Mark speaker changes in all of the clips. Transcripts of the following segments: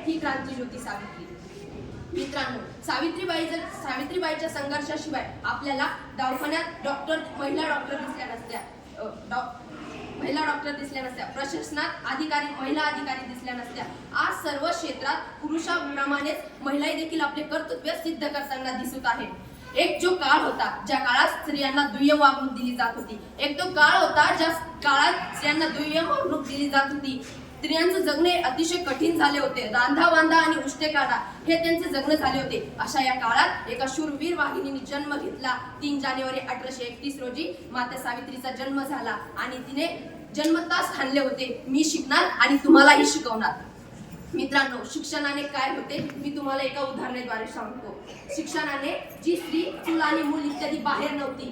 Speaker 1: ही क्रांतिज्योती सावित्री. मित्रांनो, सावित्रीबाईच्या संघर्षाशिवाय आपल्याला दवाखान्यात महिला डॉक्टर दिसल्या नसत्या, प्रशासनात महिला अधिकारी दिसल्या नसत्या. आज सर्व क्षेत्रात पुरुषाप्रमाणेच महिला देखील आपले कर्तव्य सिद्ध करताना दिसत आहेत. एक जो काळ होता ज्या काळात स्त्रियांना दुय्यम वागणूक दिली जात होती, एक तो काळ होता ज्या काळात स्त्रियांना दुय्यम वागणूक दिली जात होती. स्त्रियांचं जगणे अतिशय कठीण झाले होते. रांधा बांधा आणि उष्टे काढा हे त्यांचे जगणे झाले होते. अशा या काळात एका शूरवीर वाहिनीने जन्म घेतला. 3 जानेवारी 1831 रोजी माता सावित्रीचा जन्म झाला आणि तिने जन्मताच ठाणले होते, मी शिकणार आणि तुम्हालाही शिकवणार. मित्रांनो, शिक्षणाने काय होते मी तुम्हाला एका उदाहरणाद्वारे सांगतो. शिक्षणाने जी स्त्री चूल आणि मूल इत्यादी बाहेर नव्हती,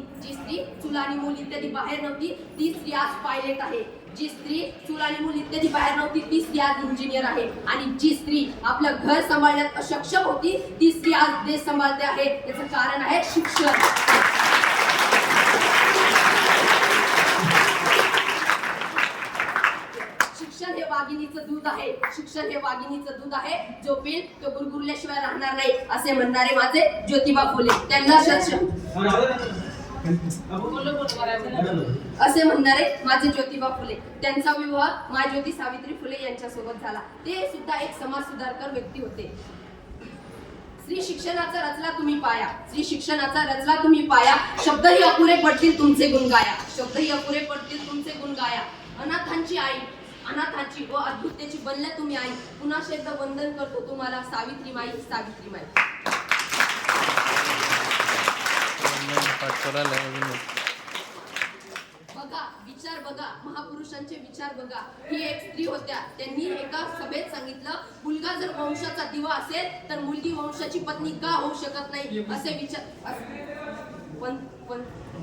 Speaker 1: ती स्त्री आज पायलट आहे. जी स्त्री चूल आणि मूल इत्यादी बाहेर नव्हती ती स्त्री आज इंजिनियर आहे. आणि जी स्त्री आपलं घर सांभाळण्यात अक्षम होती ती स्त्री आज देश सांभाळते आहे. याचं कारण आहे शिक्षण. शिक्षण हे वाघिणीचं दूध आहे. जो पिल तो गुरगुरल्याशिवाय राहणार नाही असे म्हणणारे माझे ज्योतिबा फुले. त्यांना असे म्हणणारे माझे ज्योतिबा फुले. त्यांचा विवाह मायज्योती सावित्री फुले यांच्यासोबत झाला. ते सुद्धा एक समाज सुधारकर व्यक्ती होते. स्त्री शिक्षणाचा रचला तुम्ही पाया, शब्दही अपुरे पडतील तुमचे गुण गाया. अनाथांची व अद्भुतेची बनल्या तुम्ही आई. पुन्हा एकदा वंदन करतो तुम्हाला सावित्री माई. बघा महापुरुषांचे विचार बघा. ही एक स्त्री होत्या, त्यांनी एका सभेत सांगितलं, मुलगा जर वंशाचा दिवा असेल तर मुलगी वंशाची पत्नी का होऊ शकत नाही असे विचार.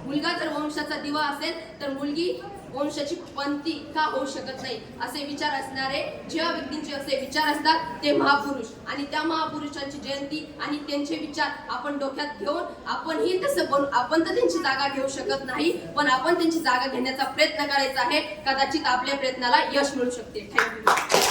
Speaker 1: मुलगा जर वंशाचा दिवा असेल तर मुलगी वंशाची पत्नी का होऊ शकत नाही असे विचार असणारे ज्या व्यक्तींचे असे विचार असतात ते महापुरुष. आणि त्या महापुरुषांची जयंती आणि त्यांचे विचार आपण डोक्यात घेऊन आपणही तसं बनू. आपण तर त्यांची जागा घेऊ शकत नाही, पण आपण त्यांची जागा घेण्याचा प्रयत्न करायचा आहे. कदाचित आपल्या प्रयत्नाला यश मिळू शकते. थँक्यू.